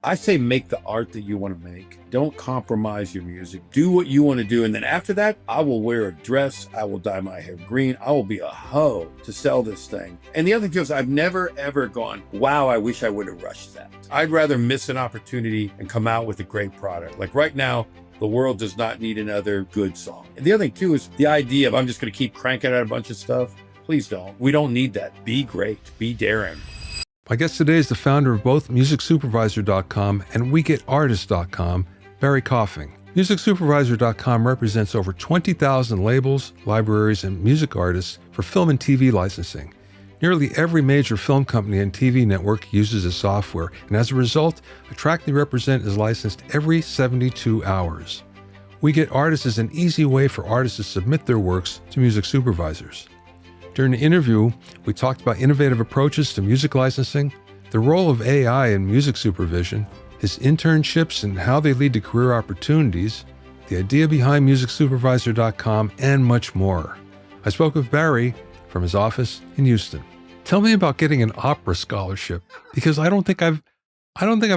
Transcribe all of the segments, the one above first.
I say make the art that you want to make. Don't compromise your music. Do what you want to do. And then after that, I will wear a dress. I will dye my hair green. I will be a hoe to sell this thing. And the other thing is I've never, ever gone, wow, I wish I would have rushed that. I'd rather miss an opportunity and come out with a great product. Like right now, the world does not need another good song. And the other thing too is the idea of I'm just going to keep cranking out a bunch of stuff. Please don't. We don't need that. Be great. Be daring. My guest today is the founder of both MusicSupervisor.com and WeGetArtists.com, Barry Coffing. MusicSupervisor.com represents over 20,000 labels, libraries, and music artists for film and TV licensing. Nearly every major film company and TV network uses this software, and as a result, a track they represent is licensed every 72 hours. We Get Artists is an easy way for artists to submit their works to music supervisors. During the interview, we talked about innovative approaches to music licensing, the role of AI in music supervision, his internships and how they lead to career opportunities, the idea behind MusicSupervisor.com, and much more. I spoke with Barry from his office in Houston. Tell me about getting an opera scholarship, because I don't think I've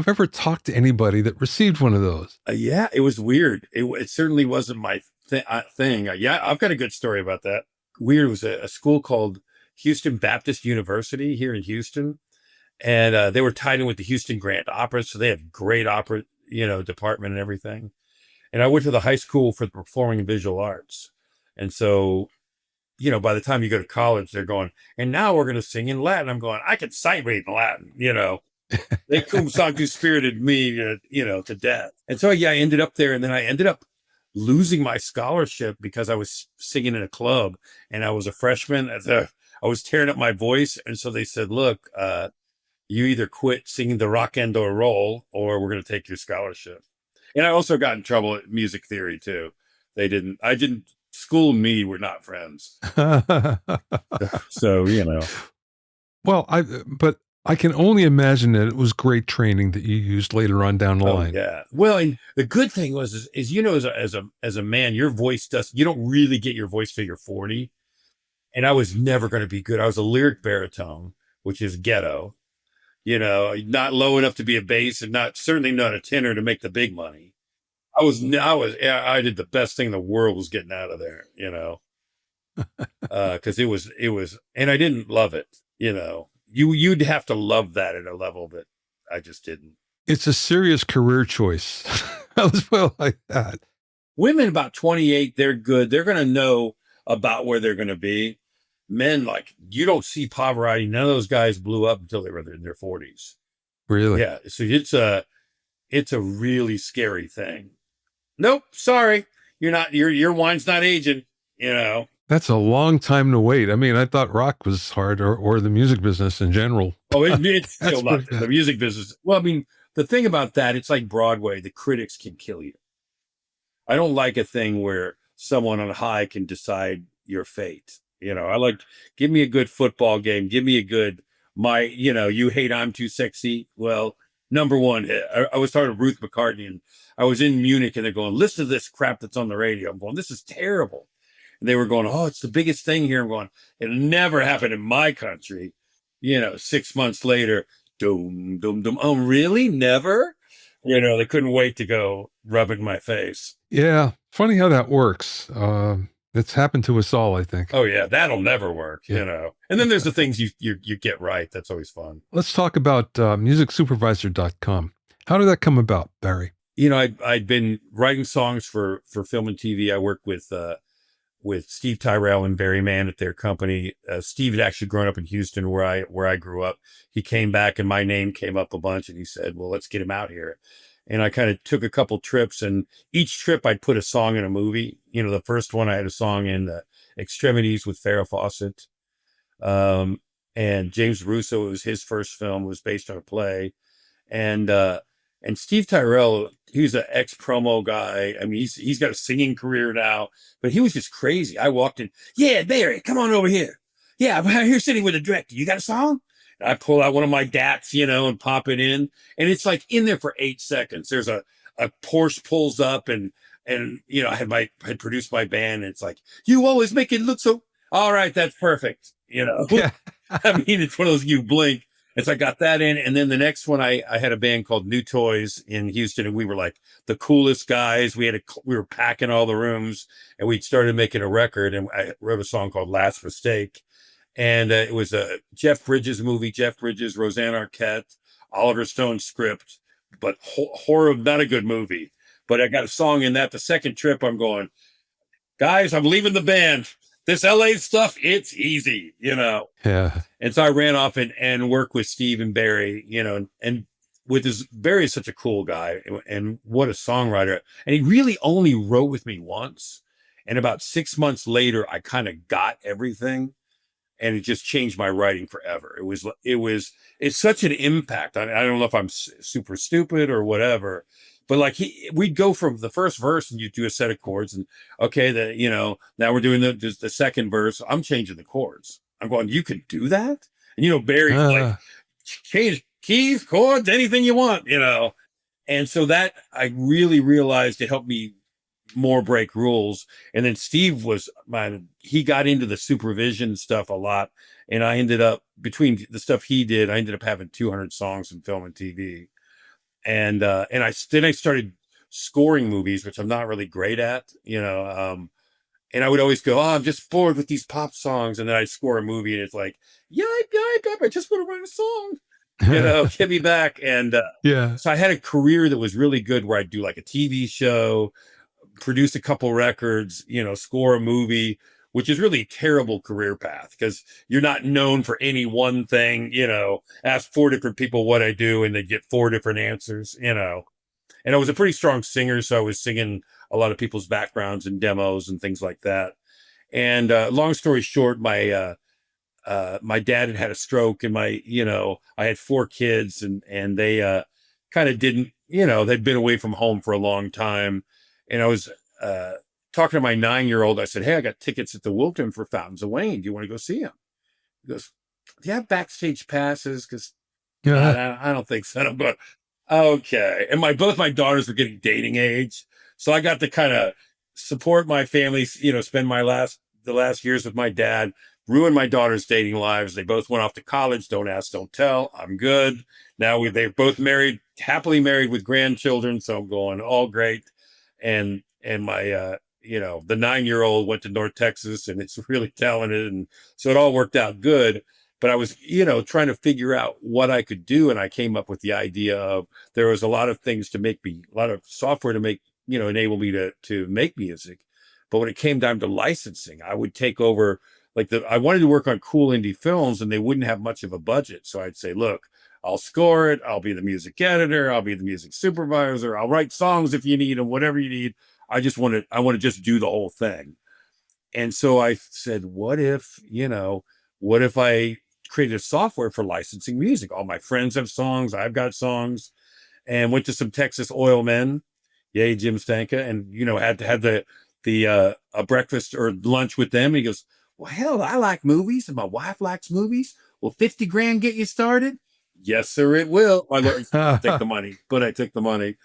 ever talked to anybody that received one of those. Yeah, it was weird. It certainly wasn't my thing. Yeah, I've got a good story about that. Weird. It was a school called Houston Baptist University here in Houston. And they were tied in with the Houston Grand Opera. So they had great opera, department and everything. And I went to the high school for the performing and visual arts. And so, by the time you go to college, they're going, and now we're going to sing in Latin. I'm going, I can sight read in Latin, They cum sanctu spirited me, to death. And so, yeah, I ended up there. And then I ended up losing my scholarship because I was singing in a club and I was a freshman. I was tearing up my voice. And so they said, look, you either quit singing the rock and or roll, or we're going to take your scholarship. And I also got in trouble at music theory too. School and me were not friends. So, Well, but I can only imagine that it was great training that you used later on down the line. Yeah. Well, and the good thing was, as a man, your voice you don't really get your voice till you're 40. And I was never going to be good. I was a lyric baritone, which is ghetto, not low enough to be a bass and certainly not a tenor to make the big money. I did the best thing in the world was getting out of there, cause it was, and I didn't love it, You'd have to love that at a level that I just didn't. It's a serious career choice. Let's put it like that. Women about 28, they're good. They're going to know about where they're going to be. Men, you don't see Pavarotti. None of those guys blew up until they were in their 40s. Really? Yeah. So it's a really scary thing. Nope. Sorry. Your wine's not aging, That's a long time to wait. I mean, I thought rock was hard or the music business in general. Oh, it's still not the music business. Well, I mean, the thing about that, it's like Broadway. The critics can kill you. I don't like a thing where someone on high can decide your fate. I like, give me a good football game. Give me a good, you hate I'm too sexy. Well, number one, I was talking to Ruth McCartney and I was in Munich and they're going, listen to this crap that's on the radio. I'm going, this is terrible. And they were going, oh, it's the biggest thing here. I'm going, it'll never happen in my country. 6 months later, doom, doom, doom. Oh, really? Never? They couldn't wait to go rub it in my face. Yeah. Funny how that works. It's happened to us all, I think. Oh, yeah. That'll never work, And then there's the things you get right. That's always fun. Let's talk about MusicSupervisor.com. How did that come about, Barry? I'd been writing songs for film and TV. I worked with Steve Tyrell and Barry Mann at their company. Steve had actually grown up in Houston where I grew up. He came back and my name came up a bunch and he said, well, let's get him out here. And I kind of took a couple trips and each trip I'd put a song in a movie. The first one I had a song in Extremities with Farrah Fawcett. And James Russo, it was his first film, was based on a play. And Steve Tyrell, he was an ex-promo guy. I mean, he's got a singing career now, but he was just crazy. I walked in, yeah, Barry, come on over here. Yeah, I'm here sitting with the director. You got a song? And I pull out one of my DATs, and pop it in. And it's in there for 8 seconds. There's a Porsche pulls up and I had produced my band. And it's you always make it look so, all right, that's perfect. Yeah. I mean, it's one of those, you blink And so I got that in. And then the next one, I had a band called New Toys in Houston, and we were like the coolest guys. We were packing all the rooms, and we started making a record. And I wrote a song called Last Mistake. And it was a Jeff Bridges movie, Jeff Bridges, Roseanne Arquette, Oliver Stone script, but horror, not a good movie. But I got a song in that. The second trip, I'm going, guys, I'm leaving the band. This LA stuff, it's easy, you know. Yeah. And so I ran off and worked with Steve and Barry, you know, and with his Barry is such a cool guy and what a songwriter. And he really only wrote with me once. And about 6 months later, I kind of got everything, and it just changed my writing forever. It's such an impact. I don't know if I'm super stupid or whatever, but like we'd go from the first verse and you do a set of chords, and okay, now we're doing the second verse. I'm changing the chords. I'm going, you can do that? And Barry's like, change keys, chords, anything you want, And so that I really realized it helped me more break rules. And then Steve he got into the supervision stuff a lot. And I ended up, between the stuff he did, I ended up having 200 songs in film and TV. And I started scoring movies, which I'm not really great at, and I would always go, I'm just bored with these pop songs. And then I'd score a movie and it's like, yipe, yipe, I just want to write a song, get me back. And yeah. So I had a career that was really good where I'd do like a TV show, produce a couple records, score a movie, which is really a terrible career path because you're not known for any one thing, ask 4 different people what I do and they get 4 different answers, And I was a pretty strong singer, so I was singing a lot of people's backgrounds and demos and things like that. And long story short, my dad had a stroke, and I had 4 kids, and they kind of didn't, they'd been away from home for a long time. And I was talking to my 9-year-old. I said, hey, I got tickets at the Wilton for Fountains of Wayne. Do you want to go see him? He goes, do you have backstage passes? Because I don't think so. But okay. And both my daughters were getting dating age. So I got to kind of support my family, spend the last years with my dad, ruin my daughter's dating lives. They both went off to college. Don't ask, don't tell. I'm good. Now they're both married, happily married with grandchildren. So I'm going, all great. And my, the 9-year-old went to North Texas and it's really talented. And so it all worked out good. But I was, trying to figure out what I could do. And I came up with the idea of there was a lot of things a lot of software to make, enable me to make music. But when it came down to licensing, I would take over, I wanted to work on cool indie films and they wouldn't have much of a budget. So I'd say, look, I'll score it. I'll be the music editor. I'll be the music supervisor. I'll write songs if you need them, whatever you need. I want to just do the whole thing. And so I said, what if I created software for licensing music? All my friends have songs. I've got songs. And went to some Texas oil men. Yay, Jim Stanka. And, had to have a breakfast or lunch with them. And he goes, well, hell, I like movies and my wife likes movies. Will 50 grand get you started? Yes, sir, it will. I take the money, but I took the money.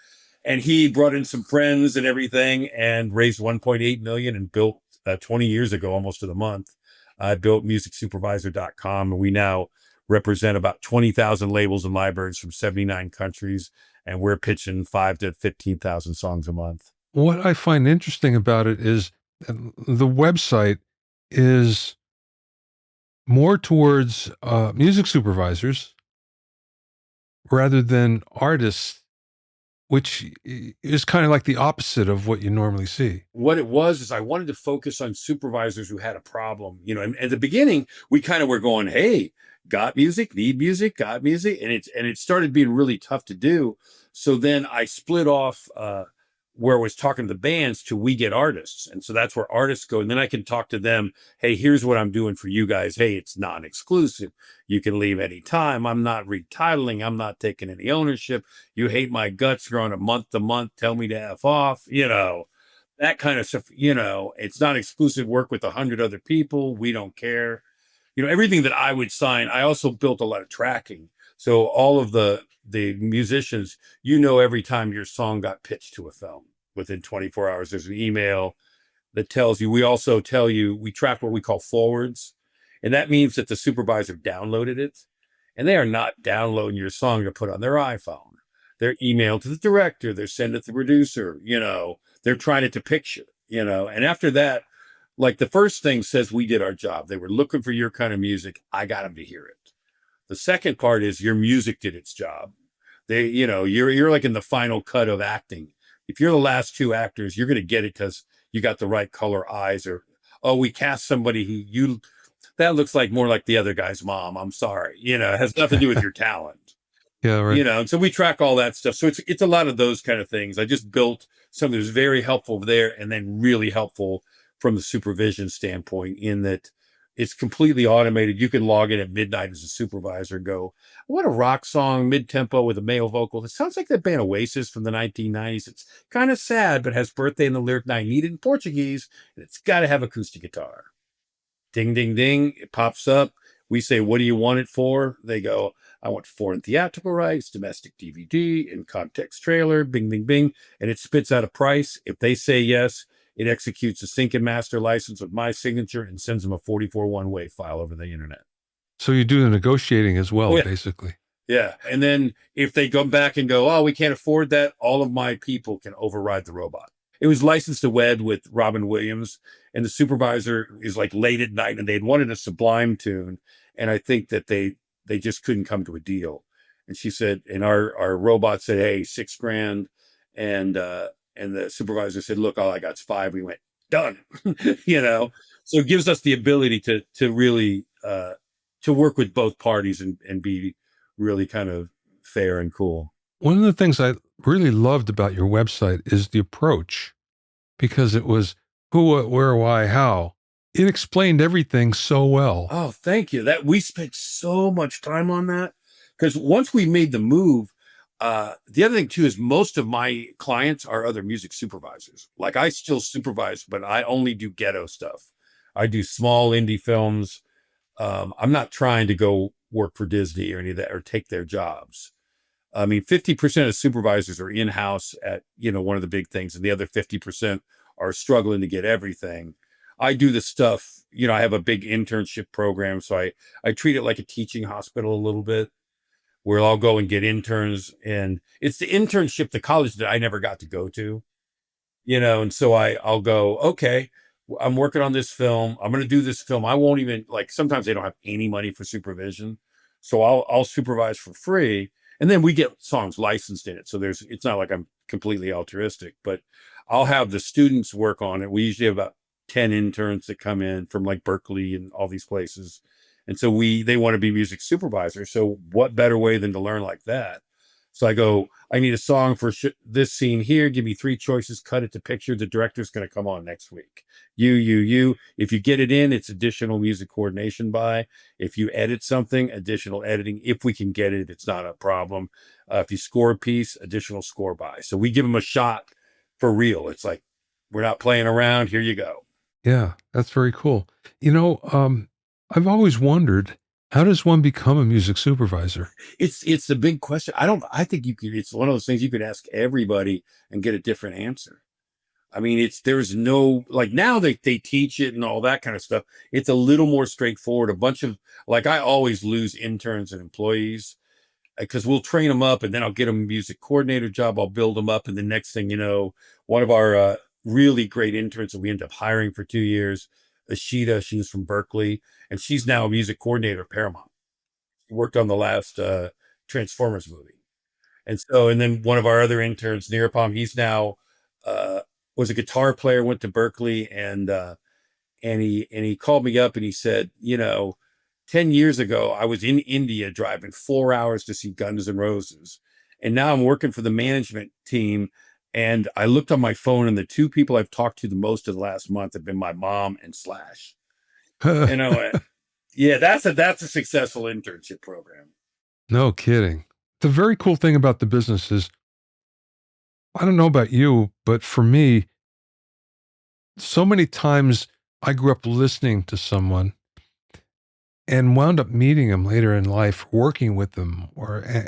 And he brought in some friends and everything and raised 1.8 million and built 20 years ago, almost to the month. I built musicsupervisor.com, and we now represent about 20,000 labels and libraries from 79 countries. And we're pitching 5,000 to 15,000 songs a month. What I find interesting about it is the website is more towards music supervisors rather than artists, which is kind of like the opposite of what you normally see. What it was is I wanted to focus on supervisors who had a problem, and at the beginning we kind of were going, hey, got music, need music, got music. And it started being really tough to do. So then I split off where I was talking to the bands to we get artists. And so that's where artists go. And then I can talk to them. Hey, here's what I'm doing for you guys. Hey, it's non-exclusive. You can leave anytime. I'm not retitling. I'm not taking any ownership. You hate my guts. You're on a month to month. Tell me to F off, that kind of stuff. It's not exclusive work with 100 other people. We don't care. Everything that I would sign. I also built a lot of tracking. So all of the musicians, every time your song got pitched to a film within 24 hours, there's an email that tells you. We also tell you, we track what we call forwards. And that means that the supervisor downloaded it. and they are not downloading your song to put on their iPhone. They're emailed to the director, they're sent it to the producer, they're trying it to picture, and after that, like the first thing says we did our job. They were looking for your kind of music. I got them to hear it. The second part is your music did its job. You're like in the final cut of acting. If you're the last two actors, you're going to get it because you got the right color eyes, or, oh, we cast somebody that looks like more like the other guy's mom. I'm sorry. It has nothing to do with your talent. Yeah, right. And so we track all that stuff. So it's a lot of those kind of things. I just built something that's very helpful there, and then really helpful from the supervision standpoint, in that it's completely automated. You can log in at midnight as a supervisor and go, what a rock song, mid-tempo with a male vocal. It sounds like that band Oasis from the 1990s. It's kind of sad, but has birthday in the lyric, and I need it in Portuguese, and it's got to have acoustic guitar. Ding, ding, ding. It pops up. We say, what do you want it for? They go, I want foreign theatrical rights, domestic DVD, in context trailer, bing, bing, bing. And it spits out a price. If they say yes, it executes a sync and master license with my signature and sends them a 44 one-way file over the internet. So you do the negotiating as well, Oh, yeah. basically. Yeah. And then if they come back and go, oh, we can't afford that, all of my people can override the robot. It was licensed to WED with Robin Williams, and the supervisor is like late at night, and they'd wanted a Sublime tune. And I think that they just couldn't come to a deal. And she said, and our robot said, hey, $6,000. And the supervisor said, look, all I got's $5,000. We went, done. So it gives us the ability to really to work with both parties and be really kind of fair and cool. One of the things I really loved about your website is the approach, because it was who, what, where, why, how. It explained everything so well. Oh, thank you. That we spent so much time on that, because once we made the move, the other thing too is most of my clients are other music supervisors. Like I still supervise, but I only do ghetto stuff. I do small indie films. I'm not trying to go work for Disney or any of that or take their jobs. I mean, 50% of supervisors are in-house at, one of the big things, and the other 50% are struggling to get everything. I do the stuff, I have a big internship program. So I treat it like a teaching hospital a little bit, where I'll go and get interns, and it's the internship, the college that I never got to go to, and so I'll go, okay, I'm working on this film. I'm going to do this film. I won't even, like, sometimes they don't have any money for supervision. So I'll supervise for free. And then we get songs licensed in it. So it's not like I'm completely altruistic, but I'll have the students work on it. We usually have about 10 interns that come in from like Berkeley and all these places. And so they want to be music supervisors. So what better way than to learn like that? So I go, I need a song for this scene here. Give me 3 choices, cut it to picture. The director's going to come on next week. You. If you get it in, it's additional music coordination by. If you edit something, additional editing. If we can get it, it's not a problem. If you score a piece, additional score by. So we give them a shot for real. It's like, we're not playing around. Here you go. Yeah, that's very cool. I've always wondered, how does one become a music supervisor? It's the big question. I think it's one of those things you could ask everybody and get a different answer. I mean, there's no, like, now they teach it and all that kind of stuff. It's a little more straightforward. A bunch of, like, I always lose interns and employees because we'll train them up, and then I'll get them a music coordinator job. I'll build them up. And the next thing you know, one of our really great interns that we end up hiring for 2 years, Ashita, she was from Berkeley, and she's now a music coordinator at Paramount. She worked on the last Transformers movie. And then one of our other interns, Nirupam, he's now was a guitar player, went to Berkeley, and he called me up and he said, 10 years ago, I was in India driving 4 hours to see Guns N' Roses. And now I'm working for the management team. And I looked on my phone, and the 2 people I've talked to the most of the last month have been my mom and Slash. And I went, yeah, that's a successful internship program. No kidding. The very cool thing about the business is, I don't know about you, but for me, so many times I grew up listening to someone and wound up meeting them later in life, working with them,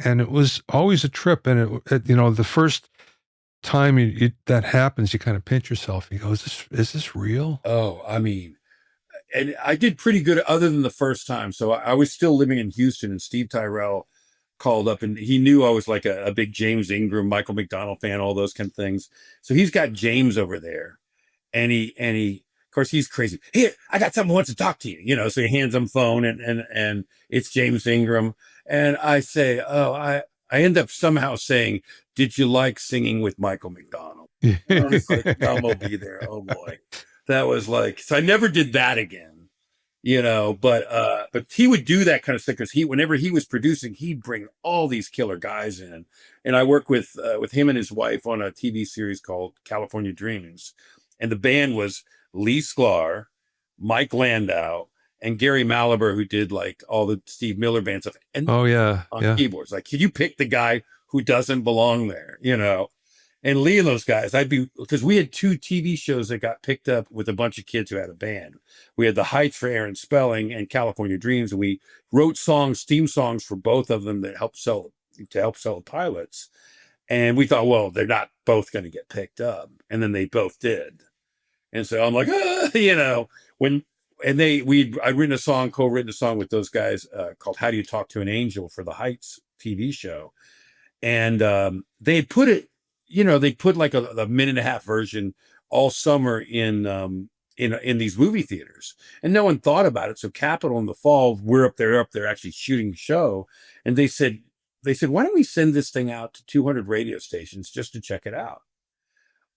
and it was always a trip. And the first time that happens, you kind of pinch yourself. You go, is this real? Oh, I mean, and I did pretty good other than the first time. So I was still living in Houston, and Steve Tyrell called up, and he knew I was like a big James Ingram, Michael McDonald fan, all those kind of things. So he's got James over there, and of course he's crazy. Here, I got someone who wants to talk to you, so he hands him phone, and it's James Ingram, and I say, oh, I end up somehow saying, did you like singing with Michael McDonald? And I was like, I'll be there. Oh boy. That was like, so I never did that again, but he would do that kind of stuff because whenever he was producing, he'd bring all these killer guys in. And I worked with him and his wife on a TV series called California Dreams. And the band was Lee Sklar, Mike Landau, and Gary Malaber, who did like all the Steve Miller Band stuff. And Oh yeah, on keyboards, like, could you pick the guy who doesn't belong there, And Lee and those guys, because we had 2 TV shows that got picked up with a bunch of kids who had a band. We had The Heights for Aaron Spelling and California Dreams, and we wrote theme songs for both of them that helped sell the pilots. And we thought, well, they're not both going to get picked up, and then they both did. And so I'm like, I'd co-written a song with those guys called "How Do You Talk to an Angel" for the Heights TV show, and they put it. They put like a minute and a half version all summer in these movie theaters, and no one thought about it. So Capitol in the fall, we're up there actually shooting the show, and they said, why don't we send this thing out to 200 radio stations just to check it out?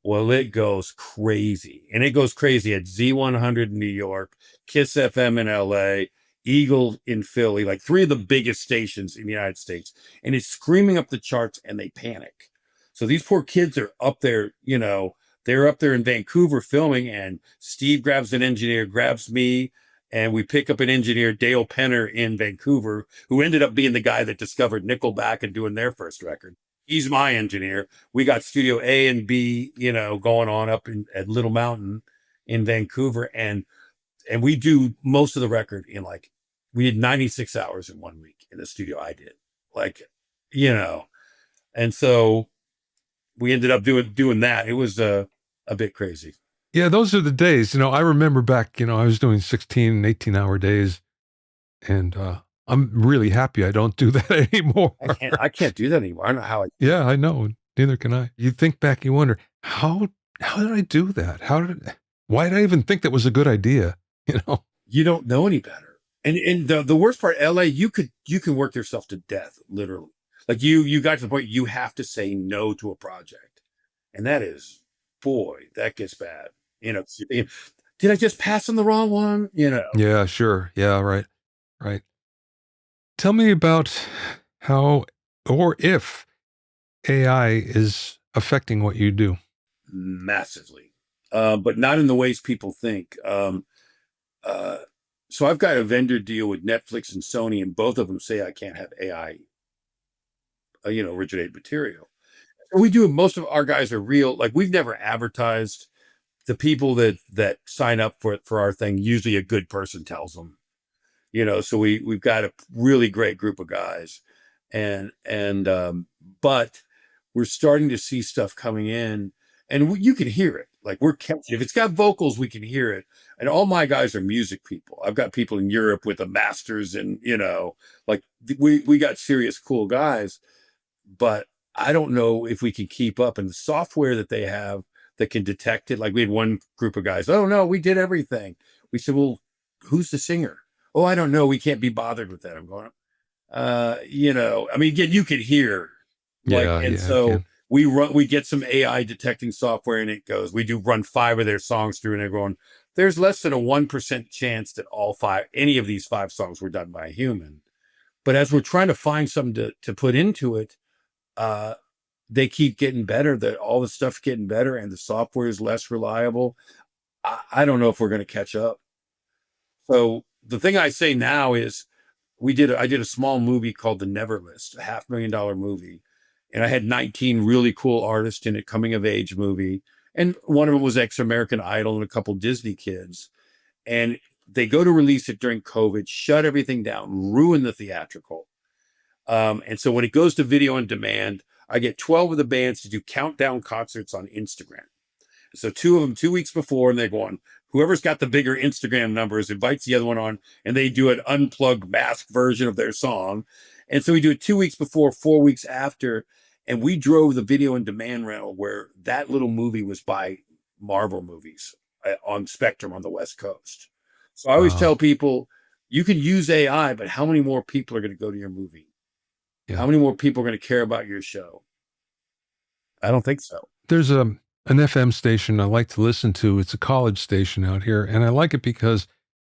Well, it goes crazy, and it goes crazy at Z100 in New York, Kiss FM in LA, Eagle in Philly, like 3 of the biggest stations in the United States, and it's screaming up the charts, and they panic. So these poor kids are up there, they're up there in Vancouver filming, and Steve grabs an engineer, grabs me, and we pick up an engineer, Dale Penner in Vancouver, who ended up being the guy that discovered Nickelback and doing their first record. He's my engineer. We got studio A and B, going on up at Little Mountain in Vancouver, and we do most of the record we did 96 hours in 1 week in the studio. I did, and so we ended up doing that. It was a bit crazy. Yeah, those are the days. I remember back, I was doing 16 and 18-hour days, and I'm really happy I don't do that anymore. I can't do that anymore. I don't know how Yeah, I know. Neither can I. You think back, you wonder, how did I do that? Why did I even think that was a good idea? You don't know any better. And the worst part, LA, you can work yourself to death, literally. Like you got to the point you have to say no to a project. And that is, boy, that gets bad. Did I just pass on the wrong one? Yeah, sure. Yeah, right. Right. Tell me about how or if AI is affecting what you do. Massively. But not in the ways people think. So I've got a vendor deal with Netflix and Sony, and both of them say I can't have AI, originate material. We do. Most of our guys are real. Like, we've never advertised. The people that sign up for our thing, usually a good person tells them, so we've got a really great group of guys, but we're starting to see stuff coming in, and you can hear it. Like, we're catching, if it's got vocals, we can hear it. And all my guys are music people. I've got people in Europe with a master's, and like, we got serious cool guys, but I don't know if we can keep up. And the software that they have that can detect it, like, we had one group of guys, oh no, we did everything. We said, well, who's the singer? Oh, I don't know. We can't be bothered with that. I'm going, again, you could hear, we get some AI detecting software, and it goes, we do run 5 of their songs through, and they're going, there's less than a 1% chance that any of these 5 songs were done by a human. But as we're trying to find something to put into it, they keep getting better, that all the stuff's getting better, and the software is less reliable. I don't know if we're going to catch up. So the thing I say now is, I did a small movie called The Never List, a $500,000 movie. And I had 19 really cool artists in it, coming of age movie. And one of them was ex-American Idol and a couple Disney kids. And they go to release it during COVID, shut everything down, ruin the theatrical. And so when it goes to video on demand, I get 12 of the bands to do countdown concerts on Instagram. So 2 of them 2 weeks before, and they're going, whoever's got the bigger Instagram numbers invites the other one on, and they do an unplugged masked version of their song. And so we do it 2 weeks before, 4 weeks after, and we drove the video and demand rental where that little movie was by Marvel Movies on Spectrum on the West Coast. So I always tell Wow. people, you can use AI, but how many more people are going to go to your movie? Yeah. How many more people are going to care about your show? I don't think so. There's an FM station I like to listen to. It's a college station out here, and I like it because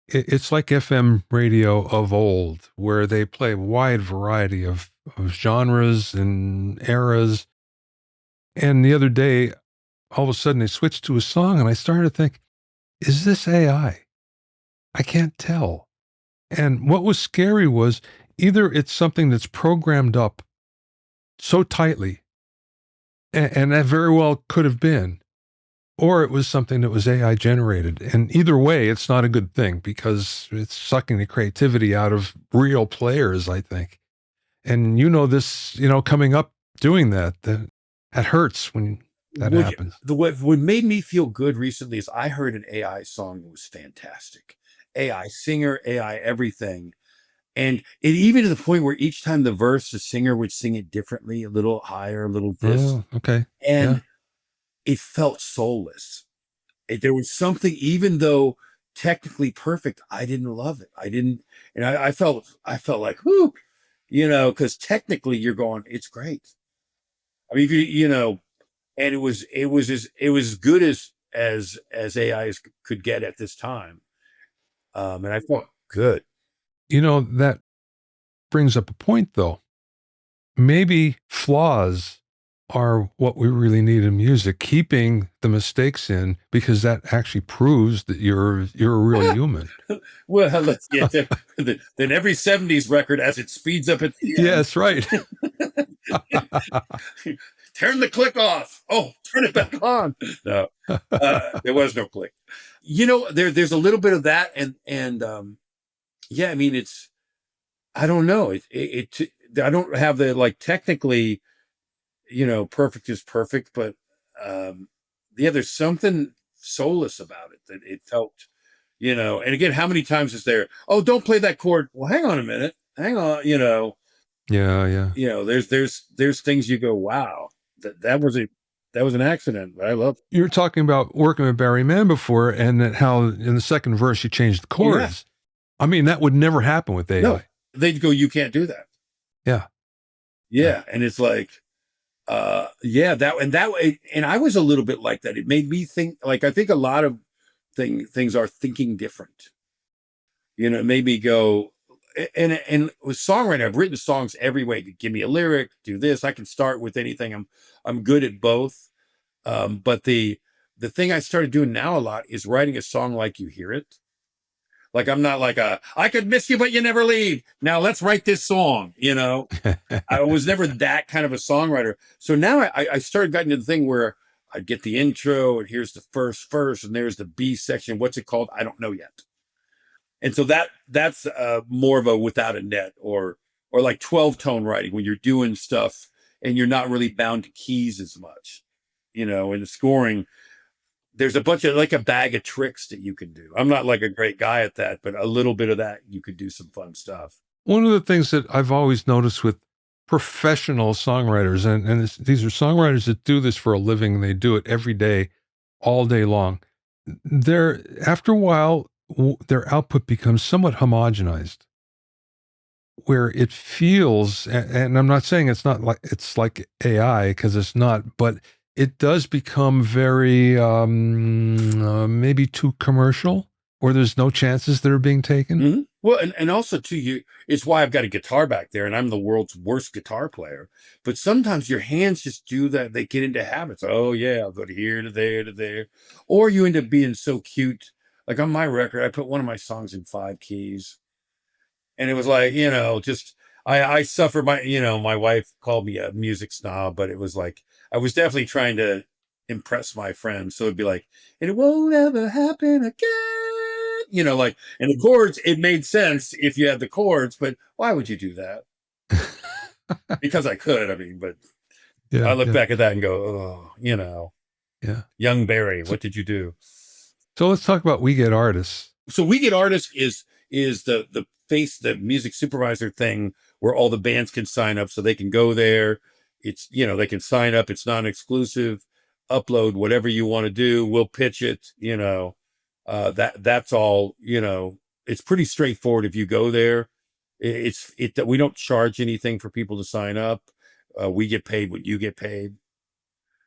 it's like FM radio of old, where they play a wide variety of genres and eras. And the other day, all of a sudden, they switched to a song, and I started to think, is this AI? I can't tell. And what was scary was either it's something that's programmed up so tightly, and that very well could have been, or it was something that was AI generated. And either way, it's not a good thing because it's sucking the creativity out of real players, I think. And this, coming up doing that hurts when that happens. What made me feel good recently is I heard an AI song that was fantastic. AI singer, AI everything. And it even to the point where each time the verse, the singer would sing it differently, a little higher, a little this. Oh, okay. And Yeah. it felt soulless. There was something, even though technically perfect, I didn't love it. I didn't, and I felt like, whoo, because technically you're going, it's great. I mean, and it was as good as AI could get at this time. And I felt good. That brings up a point, though. Maybe flaws are what we really need in music, keeping the mistakes in, because that actually proves that you're a real human. Well, let's get to then every 70s record as it speeds up at the end. Yes, right. Turn the click off. Oh, turn it back on. No, there was no click. There's a little bit of that, and yeah, I mean, I don't know. I don't have the technically, perfect is perfect, but yeah, there's something soulless about it that it felt, and again, how many times is there, oh, don't play that chord. Well, hang on a minute. Hang on, Yeah. there's things you go, wow, that was an accident, but I love it. You were talking about working with Barry Mann before, and that how in the second verse you changed the chords. I mean, that would never happen with AI. No, they'd go, you can't do that. Yeah. Yeah. And it's like, yeah, that way. And I was a little bit like that. It made me think, I think a lot of things are thinking different. It made me go, and with songwriting, I've written songs every way. Give me a lyric, do this. I can start with anything. I'm good at both. But the thing I started doing now a lot is writing a song like you hear it. Like, I'm not like I could miss you, but you never leave. Now let's write this song. I was never that kind of a songwriter. So now I started getting to the thing where I'd get the intro and here's the first verse and there's the B section. What's it called? I don't know yet. And so that's more of a without a net or like 12 tone writing when you're doing stuff and you're not really bound to keys as much, in the scoring. There's a bunch of a bag of tricks that you can do. I'm not like a great guy at that, but a little bit of that, you could do some fun stuff. One of the things that I've always noticed with professional songwriters, and these are songwriters that do this for a living, they do it every day, all day long. After a while, their output becomes somewhat homogenized, where it feels, and I'm not saying it's like AI, because it's not, but it does become very maybe too commercial, or there's no chances that are being taken. Mm-hmm. Well, and also too, it's why I've got a guitar back there, and I'm the world's worst guitar player. But sometimes your hands just do that; they get into habits. Oh yeah, I'll go to here to there to there, or you end up being so cute. Like on my record, I put one of my songs in 5 keys, and it was like just I suffer. My wife called me a music snob, but it was like I was definitely trying to impress my friends. So it'd be like, and it won't ever happen again. And the chords, it made sense if you had the chords, but why would you do that? Because I could, I mean, but I look back at that and go, oh, yeah, young Barry, what did you do? So let's talk about We Get Artists. So We Get Artists is the face the music supervisor thing where all the bands can sign up so they can go there. It's they can sign up. It's non-exclusive. Upload whatever you want to do. We'll pitch it. That's all. It's pretty straightforward if you go there. We don't charge anything for people to sign up. We get paid what you get paid.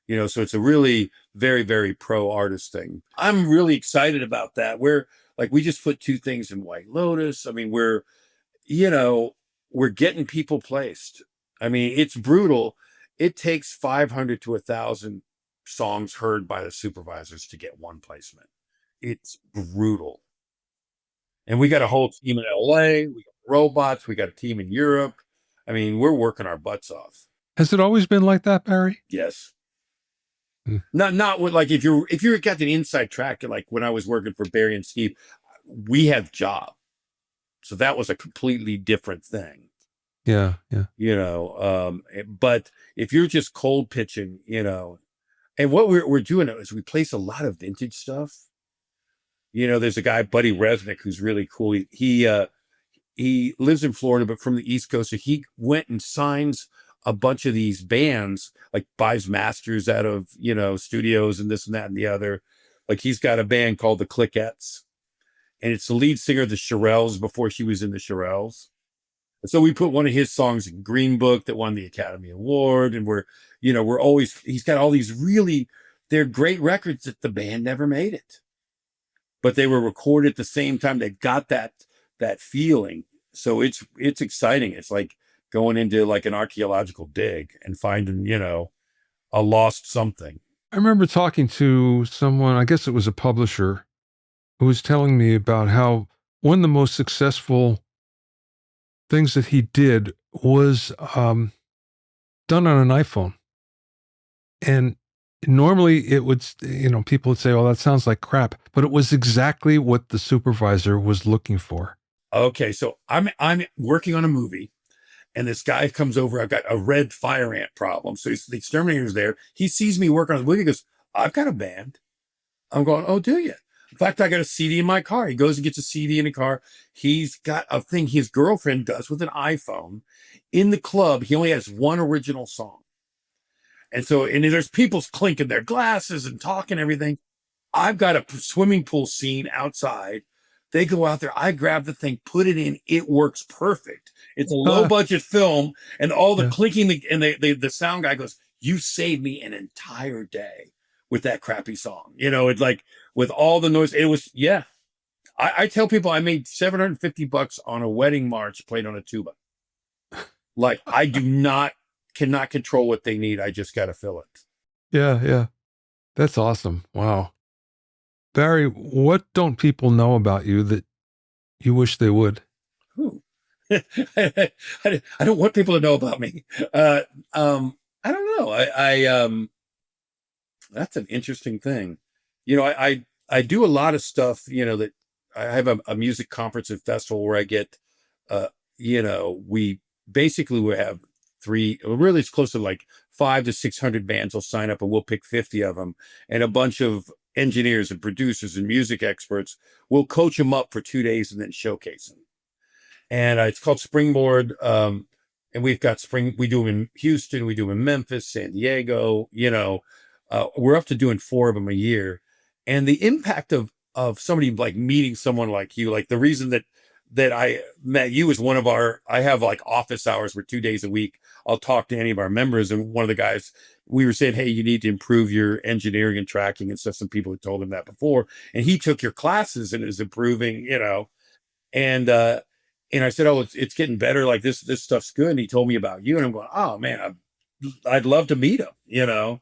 So it's a really very, very pro artist thing. I'm really excited about that. We just put two things in White Lotus. I mean, we're getting people placed. I mean, it's brutal. It takes 500 to 1,000 songs heard by the supervisors to get one placement. It's brutal. And we got a whole team in LA. We got robots. We got a team in Europe. I mean, we're working our butts off. Has it always been like that, Barry? Yes. Not with if you're got an inside track, like when I was working for Barry and Steve, we have job. So that was a completely different thing. Yeah. But if you're just cold pitching, and what we're doing is we place a lot of vintage stuff. There's a guy, Buddy Resnick, who's really cool. He lives in Florida, but from the East Coast. So he went and signs a bunch of these bands, like buys masters out of, studios and this and that and the other. Like he's got a band called the Clickettes, and it's the lead singer of the Shirelles before she was in the Shirelles. And so we put one of his songs in Green Book that won the Academy Award. And he's got all these they're great records that the band never made it, but they were recorded at the same time. They got that feeling. So it's exciting. It's like going into like an archaeological dig and finding, a lost something. I remember talking to someone, I guess it was a publisher, who was telling me about how one of the most successful things that he did was done on an iPhone. And normally it would, people would say, oh, that sounds like crap, but it was exactly what the supervisor was looking for. Okay. So I'm working on a movie. And this guy comes over. I've got a red fire ant problem. So the exterminator's there. He sees me working on the movie. He goes, I've got a band. I'm going, oh, do you? In fact, I got a CD in my car. He goes and gets a CD in the car. He's got a thing his girlfriend does with an iPhone. In the club, he only has one original song. And there's people clinking their glasses and talking everything. I've got a swimming pool scene outside. They go out there. I grab the thing, put it in. It works perfect. It's a low budget film, and all the clinking and the sound guy goes, "You saved me an entire day with that crappy song." It's like with all the noise. It was I tell people I made $750 on a wedding march played on a tuba. Like I cannot control what they need. I just got to fill it. Yeah. That's awesome. Wow. Barry, what don't people know about you that you wish they would? I don't want people to know about me. I don't know. That's an interesting thing. I do a lot of stuff, that I have a music conference and festival where I get, we have really it's close to like 500 to 600 bands will sign up, and we'll pick 50 of them, and a bunch of engineers and producers and music experts will coach them up for 2 days and then showcase them. And it's called Springboard. And we've got we do them in Houston, we do them in Memphis, San Diego, we're up to doing 4 of them a year. And the impact of somebody like meeting someone like you, like the reason that I met you is I have like office hours where 2 days a week, I'll talk to any of our members. And one of the guys, we were saying, hey, you need to improve your engineering and tracking and stuff. Some people had told him that before. And he took your classes and is improving, and I said, oh, it's getting better. Like this stuff's good. And he told me about you, and I'm going, oh man, I'd love to meet him,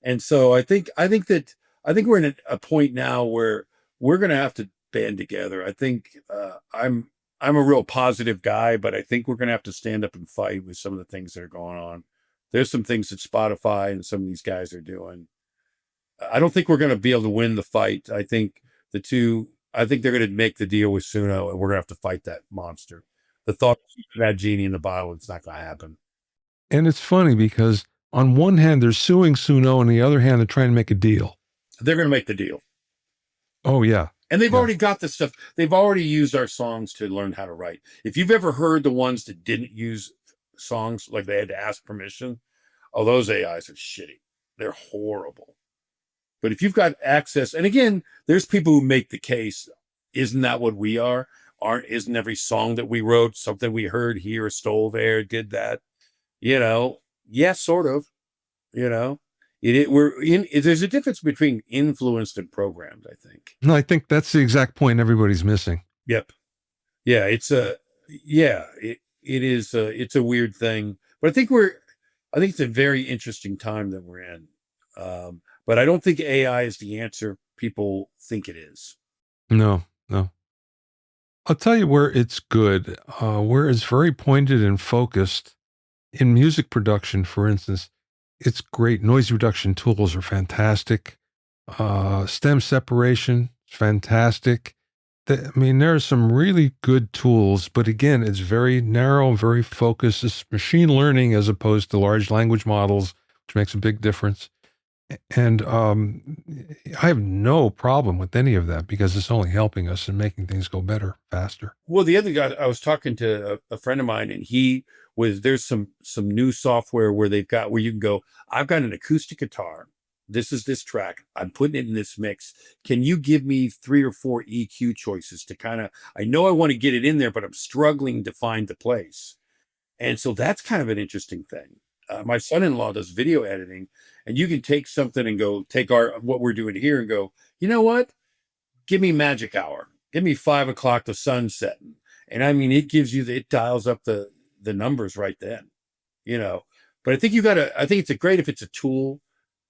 And so I think we're in a point now where we're going to have to band together. I think I'm a real positive guy, but I think we're going to have to stand up and fight with some of the things that are going on. There's some things that Spotify and some of these guys are doing. I don't think we're going to be able to win the fight. I think they're going to make the deal with Suno, and we're going to have to fight that monster. The thought of that genie in the bottle, it's not going to happen. And it's funny because on one hand, they're suing Suno, and on the other hand, they're trying to make a deal. They're going to make the deal. Oh yeah. And they've Yeah. already got this stuff. They've already used our songs to learn how to write. If you've ever heard the ones that didn't use songs, like they had to ask permission, oh, those AIs are shitty. They're horrible. But if you've got access, and again, there's people who make the case, isn't that what we are? Isn't every song that we wrote something we heard here, stole there, did that? You know, yeah, sort of. You know, there's a difference between influenced and programmed, I think. No, I think that's the exact point everybody's missing. Yep. Yeah, it is it's a weird thing. But I think it's a very interesting time that we're in. But I don't think AI is the answer people think it is. No, no. I'll tell you where it's good, where it's very pointed and focused. In music production, for instance, it's great. Noise reduction tools are fantastic. Stem separation is fantastic. I mean, there are some really good tools, but again, it's very narrow, very focused. It's machine learning as opposed to large language models, which makes a big difference. And I have no problem with any of that because it's only helping us and making things go better, faster. Well, the other guy, I was talking to a friend of mine, and there's some new software where where you can go, I've got an acoustic guitar. This is this track. I'm putting it in this mix. Can you give me 3 or 4 EQ choices to I know I want to get it in there, but I'm struggling to find the place. And so that's kind of an interesting thing. My son-in-law does video editing, and you can take something and go take what we're doing here and go, you know what? Give me magic hour. Give me 5 o'clock, the sun setting. And I mean, it dials up the numbers right then, you know. But I think I think it's great if it's a tool,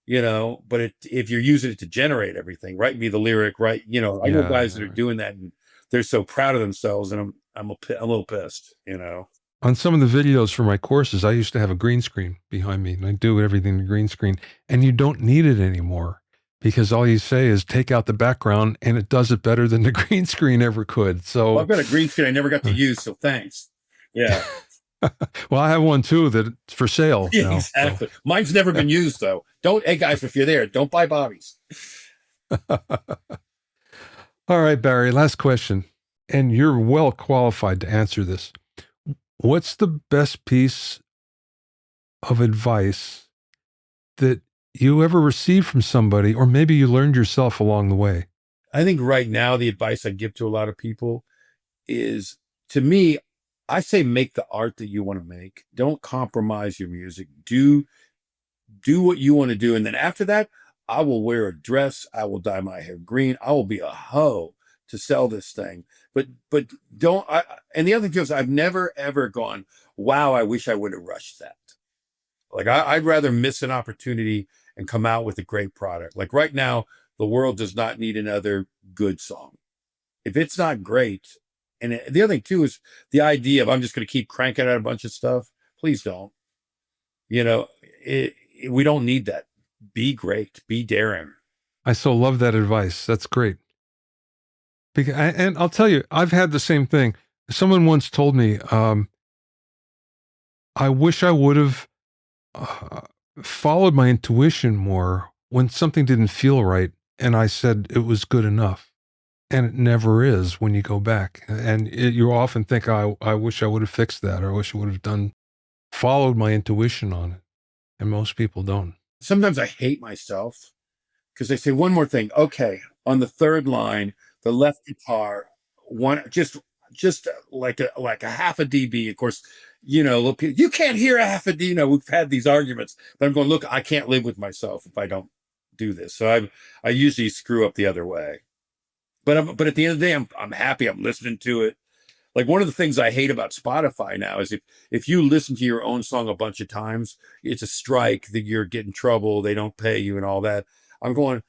you know, but if you're using it to generate everything, write me the lyric, right? You know, I know guys that are doing that and they're so proud of themselves, and I'm a little pissed, you know. On some of the videos for my courses, I used to have a green screen behind me, and I do everything in green screen, and you don't need it anymore because all you say is take out the background, and it does it better than the green screen ever could. So Well, I've got a green screen I never got to use, so thanks. Yeah. Well, I have one too that's for sale Yeah, now. exactly. So. Mine's never been used though. Hey guys, if you're there, don't buy Bobby's. All right, Barry, last question. And you're well qualified to answer this. What's the best piece of advice that you ever received from somebody, or maybe you learned yourself along the way? I think right now the advice I give to a lot of people is, to me, I say make the art that you want to make. Don't compromise your music. Do what you want to do. And then after that, I will wear a dress. I will dye my hair green. I will be a hoe to sell this thing. But and the other thing is, I've never ever gone, wow, I wish I would have rushed that. Like I'd rather miss an opportunity and come out with a great product. Like right now, the world does not need another good song. If it's not great, and the other thing too is the idea of I'm just going to keep cranking out a bunch of stuff. Please don't. You know, we don't need that. Be great. Be daring. I so love that advice. That's great. And I'll tell you, I've had the same thing. Someone once told me, I wish I would have followed my intuition more when something didn't feel right. And I said it was good enough. And it never is when you go back. And you often think, I wish I would have fixed that, or I wish I would have followed my intuition on it. And most people don't. Sometimes I hate myself because they say one more thing. Okay, on the third line, the left guitar, just like a half a dB. Of course, you know, look, you can't hear a half a dB. You know, we've had these arguments, but I'm going, look, I can't live with myself if I don't do this. So I usually screw up the other way. But at the end of the day, I'm happy. I'm listening to it. Like one of the things I hate about Spotify now is if you listen to your own song a bunch of times, it's a strike that you're getting trouble. They don't pay you and all that. I'm going,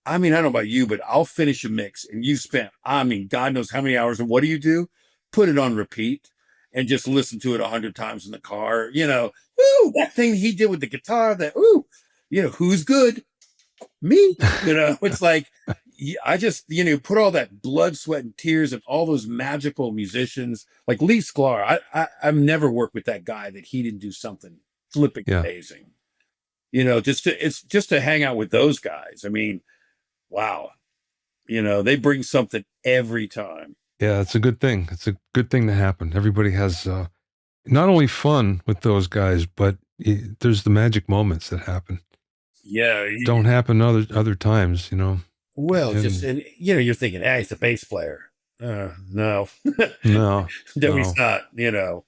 I mean, I don't know about you, but I'll finish a mix and you spent, I mean, God knows how many hours. And what do? Put it on repeat and just listen to it 100 times in the car. You know, ooh, that thing he did with the guitar, you know, who's good? Me. You know, it's like, I just, you know, put all that blood, sweat, and tears and all those magical musicians like Lee Sklar. I've never worked with that guy that he didn't do something flipping amazing. You know, it's just to hang out with those guys. I mean, wow. They bring something every time. Yeah, it's a good thing. It's a good thing to happen. Everybody has not only fun with those guys, but there's the magic moments that happen. Yeah. Don't happen other times, Well, And- you're thinking, he's a bass player. No, No, no, no. he's not. Yeah.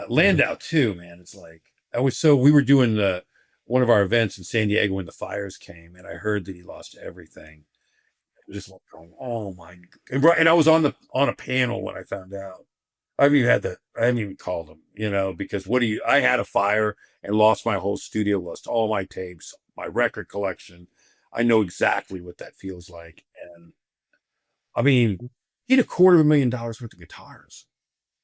Landau too, man. It's like we were doing one of our events in San Diego when the fires came, and I heard that he lost everything. Just like going, oh my! And I was on a panel when I found out. I haven't even called him, because I had a fire and lost my whole studio, lost all my tapes, my record collection. I know exactly what that feels like. And I mean, he had $250,000 worth of guitars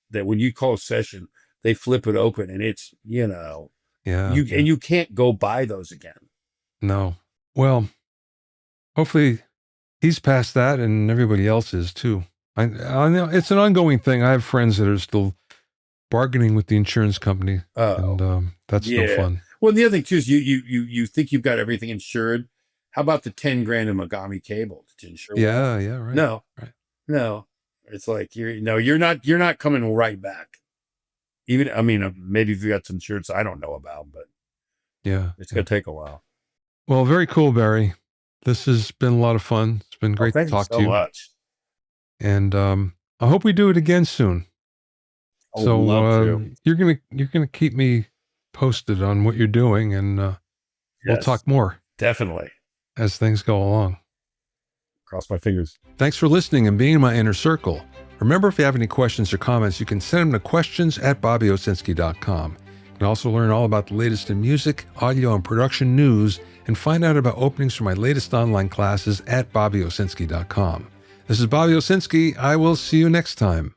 that when you call a session, they flip it open and it's, Yeah. and you can't go buy those again. No. Well, hopefully he's past that and everybody else is too. I know it's an ongoing thing. I have friends that are still bargaining with the insurance company, and that's no fun. Well, the other thing too is you think you've got everything insured. How about the 10 grand in Mogami cable to insure? Yeah, right. No, right. No, it's like you're not coming right back. Even maybe if you got some insurance I don't know about, but yeah, it's gonna take a while. Well, very cool, Barry. This has been a lot of fun. It's been great to talk to you. So much. And I hope we do it again soon. I would love to. You're gonna keep me posted on what you're doing, and we'll talk more. Definitely. As things go along. Cross my fingers. Thanks for listening and being in my inner circle. Remember, if you have any questions or comments, you can send them to questions@bobbyowsinski.com. You can also learn all about the latest in music, audio, and production news, and find out about openings for my latest online classes at bobbyowsinski.com. This is Bobby Owsinski. I will see you next time.